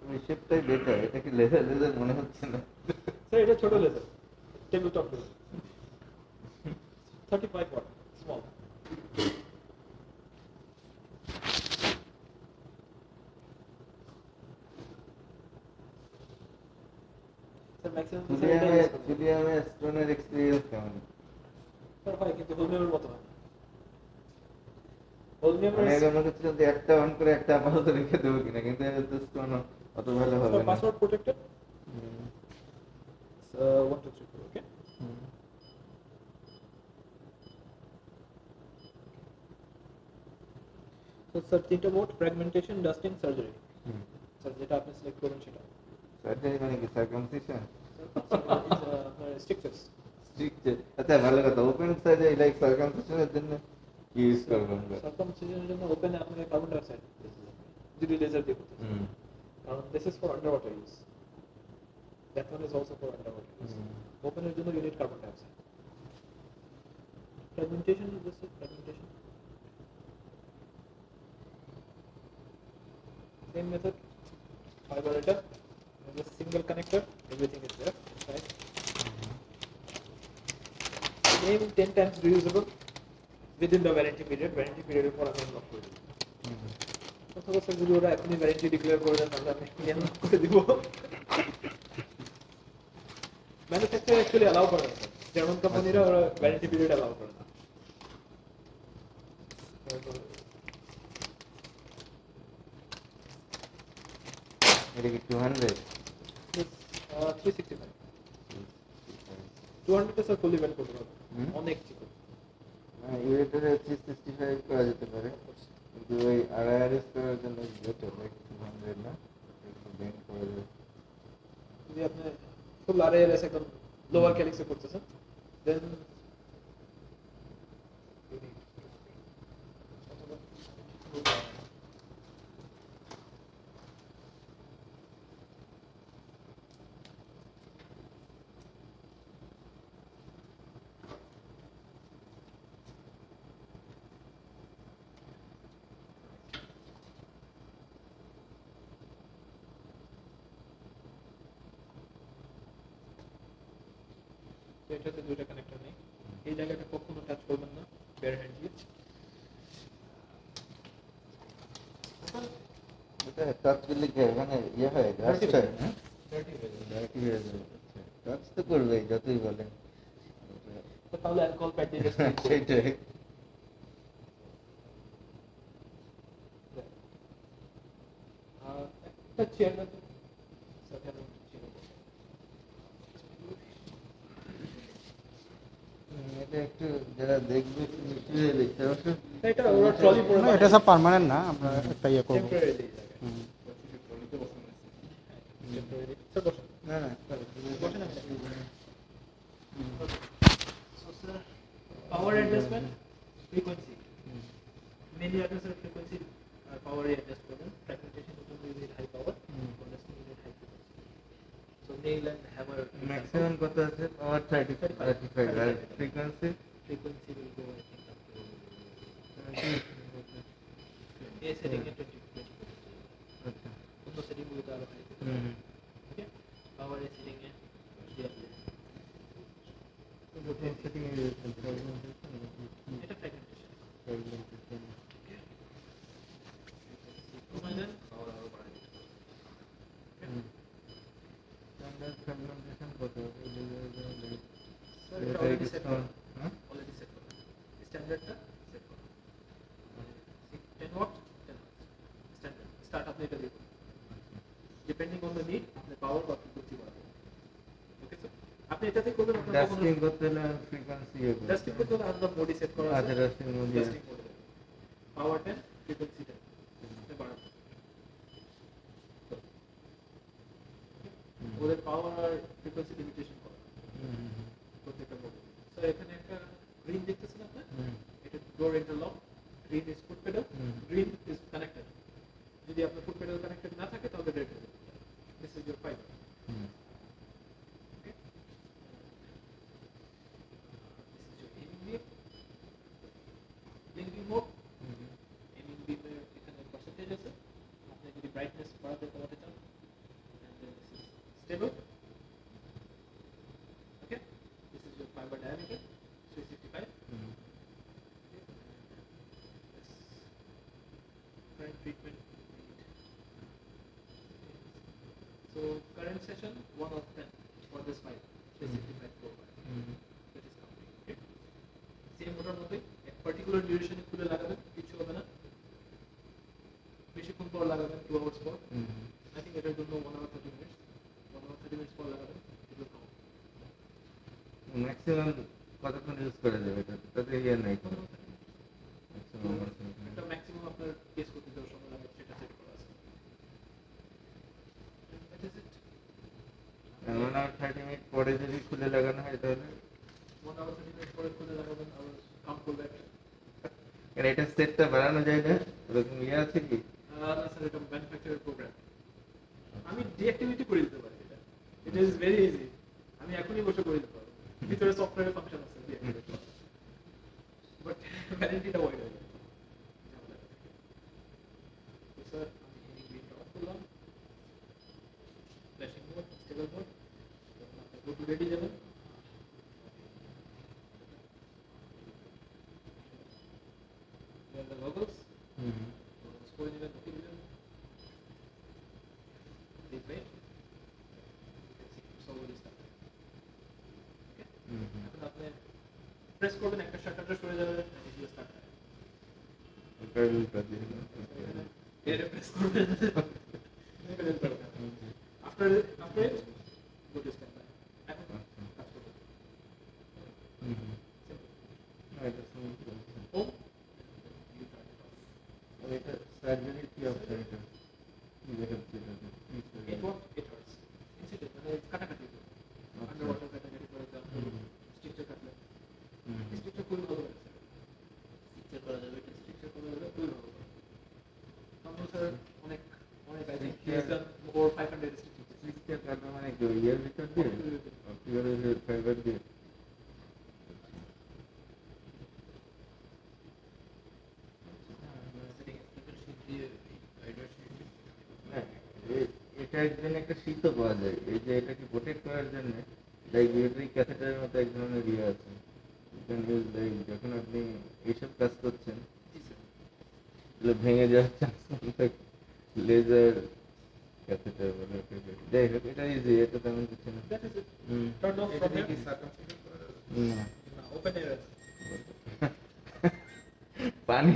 ওই শেপটাই বেটার, এটা কি লেজার লেজার মনে হচ্ছে না? স্যার এটা ছোট laser, table top laser, 35 watt, small. Sir maximum তো স্যার এটা ইউজ করতে জুলিয়ামে স্টোনের এক্সপেরিয়েন্স কেমন? স্যার হয়, কিন্তু হোলমিয়ামের মতো হয় না। মানে হোলমিয়ামের মনে হচ্ছে যদি একটা অন করে একটা আপাতত রেখে দেবো কিনা, কিন্তু স্টোন অত ভালো হবে না। পাসওয়ার্ড প্রোটেক্টেড, হুম, 1 2 3 4, ওকে। হুম, তো স্যার তিনটা মোড: ফ্র্যাগমেন্টেশন, ডাস্টিং, সার্জারি। হুম। স্যার যেটা আপনি সিলেক্ট করবেন সেটা। সার্জারি মানে কি, সার্কামসিশন? আপনার স্ট্রিকচার্স। আচ্ছা, ভালো কথা। ওপেন সার্জারি লাইক সার্কামসিশনের জন্য কি ইউজ করবো আমরা? সার্কামসিশনের জন্য ওপেনে আপনাকে কার্বন ডাইঅক্সাইড যদি লেজার দিয়ে করতে চান, হুম, কারণ this is for underwater use, that one is also for underwater use. Hmm, ওপেনের জন্য you need carbon dioxide. Fragmentation is just fragmentation, same method. Vibrator, just single connector, everything is there inside. Same 10 times reusable within the warranty period. Warranty period for আমি unlock করে দেব। হুম। অথবা sir যদি ওরা এখনই warranty declare করে দেন তাহলে আমি unlock করে দিব। ম্যানুফ্যাকচারার অ্যাকচুয়ালি অ্যালাউ করে না, জার্মান কোম্পানিরা ওরা ওয়ারেন্টি পিরিয়ড অ্যালাউ করে না। এটা কি 200? 365, 200 স্যার ফুলি ব্যান্ড করতে পারবে, হুম? অনেক চিকন। ইউরেটারে 365 করা যেতে পারে, কিন্তু ওই আরআইআরএস করার জন্য বেটার লাইক 200 না, একটু বেন্ড করে দেবে। যদি আপনি ফুল আরএলএস একদম লোয়ার ক্যালিক্সে করতেছেন, দেন এটাতে দুইটা কানেক্টর নেই, এই জায়গাটা কখনো টাচ করবেন না বেয়ার হ্যান্ড দিয়ে। এটা টাচ করলে কি মানে ইয়ে হয়, রাস্ট হয় না? ডার্টি হয়ে যাবে। ডার্টি হয়ে যাবে। টাচ তো করবেই যতই বলেন। তো তাহলে অ্যালকোহল প্যাড দিয়ে জাস্ট সেটাই। একটা চেয়ার রাখুন, সাথে আমি চেয়ার বসে। এটা একটু যারা দেখবে নিচু হয়ে দেখতে অবশ্য এটা ওরা ট্রলি পরে না, এটা সব পার্মানেন্ট না, আমরা একটা ইয়ে করবো। টেম্পোরারি দিয়ে জায়গা। হুম। টেম্পোরারি স্যার বসেন, না না বসেন আমি so sir power adjustment, frequency, mainly আপনি স্যার ফ্রিকোয়েন্সি আর পাওয়ারে অ্যাডজাস্ট করবেন। ফ্র্যাগমেন্টেশন জন্য you need high power, condensing you need high frequency. So nail and hammer maximum কত আছে? পাওয়ার 35 আর frequency frequency will go, I think, up to A setting at 20. আচ্ছা। অন্য setting গুলোতে আলাদা থাকে। Hmm, Okay? Power A setting এ setting এ এটা fragmentation। কমাই দেন, power আরো বাড়াই দিতে পারেন। স্ট্যান্ডার্ড ফ্র্যাগমেন্টেশন কত? Sir, এটা already set করা। Already set করা। স্ট্যান্ডার্ডটা সেট করা। 10 watt, 10 watt। স্ট্যান্ডার্ড। স্টার্ট আপনি এটা দিয়ে করুন। Depending on the need, আপনি পাওয়ার বা ফ্রিকোয়েন্সি বাড়াবেন। Okay sir? আপনি এটাতে করবেন, আপনার কখনো ডাস্টিং করতে হলে ফ্রিকোয়েন্সি ডাস্টিং করতে হলে আলাদা মোডে সেট করা আছে। আচ্ছা, ডাস্টিং মোড ডাস্টিং মোডে পাওয়ার 10, ফ্রিকোয়েন্সি 10 এটা বাড়াবেন। ওদের পাওয়ার আর ফ্রিকোয়েন্সি লিমিটেশন করা প্রত্যেকটা মোডে। স্যার এখানে একটা গ্রিন দেখতেছেন আপনি, এটা door interlock, green is foot pedal, green is connected. যদি আপনার ফুট পেডাল কানেক্টেড না থাকে তাহলে রেড হয়ে যাবে। This is your fibre. Blinking mode, aiming বিমের এখানে পার্সেন্টেজ আছে, আপনি যদি ব্রাইটনেস বাড়াতে কমাতে চান stable. Okay, this is your fiber diameter, 365. Current treatment. So current session 1 of 10 for this pipe, 365 profile. That is counting. Okay. Same motor মধ্যে এক particular duration খুলে লাগাবেন, কিছু হবে না। বেশিক্ষণ পর লাগাবেন, 2 hours পর। I think এটার জন্য 1 hour 30 minutes। 1 hour 30 minutes পর লাগাবেন, it will count। ম্যাক্সিমাম কতক্ষণ ইউজ করা যাবে এটা? তাতে ইয়ে নাই কোনো। একটা ম্যাক্সিমাম আপনার কেস করতে যত সময় লাগে সেটা সেট করা আছে। That is it. 1 hour 30 minute পরে যদি খুলে লাগানো হয় তাহলে 1 hour 30 minutes পরে খুলে লাগাবেন, আবার কাউন্ট করবে একটা। কারণ এটা সেটটা বাড়ানো যায় না, ওরকম ইয়ে আছে কি? না স্যার, এটা ম্যানুফ্যাকচারার প্রোগ্রাম। আমি ডিঅ্যাক্টিভিটি করে দিতে পারি এটা। It is very easy. আমি এখনই বসে করে দিতে পারবো। ভিতরে সফটওয়্যার ফাংশন আছে ডিঅ্যাক্টিভেট করার। বাট ভ্যালিডিটিটা ওয়াইড হবে। তো স্যার আমি গ্রিন অফ করলাম। Flashing mode, stable mode. তখন আপনি গো টু রেডি যাবেন। The goggles. করে দিবেন, ঢুকিয়ে দিবেন। Deep weight. Slowly start. Okay? এখন আপনি প্রেস করবেন, একটা শাটারটা সরে যাবে, এগুলো স্টার্ট হয়। ওটা উল্টা দিয়ে দাও। এর প্রেস করবেন। After it, go to standby. এখন কাজ করবেন। এটা simple. Home. You turn it off. এটা সার্জারি কি অপশন এটা? কি দেখাচ্ছে এটা? It won't, it hurts. Incident, মানে কাটাকাটি করে। Underwater কাটাকাটি করে দেওয়া। Stitcher কাটলে। Stitcher খুবই ভালো লাগে স্যার। Stitcher করা যাবে, এটা stitcher করা যাবে, খুবই ভালো লাগে। আমরা স্যার অনেক I think he has done over 500 stitches. System কাটা মানে কি ইয়ের ভিতর দিয়ে? অপটিক্যাল ফাইবার দিয়ে? এটা একজন একটা শীতও পাওয়া যায়, এই যে এটাকে প্রোটেক্ট করার জন্য লাইক ক্যাথেটারের মতো এক ধরনের ইয়ে আছে। যখন আপনি এইসব কাজ করছেন এগুলো ভেঙে যাওয়ার চান্স থাকে, লেজার ক্যাথেটার বলে যাই হোক, এটা ইজি, এটা তেমন কিছু না। That is it. Turn off from here. না Open air. পানি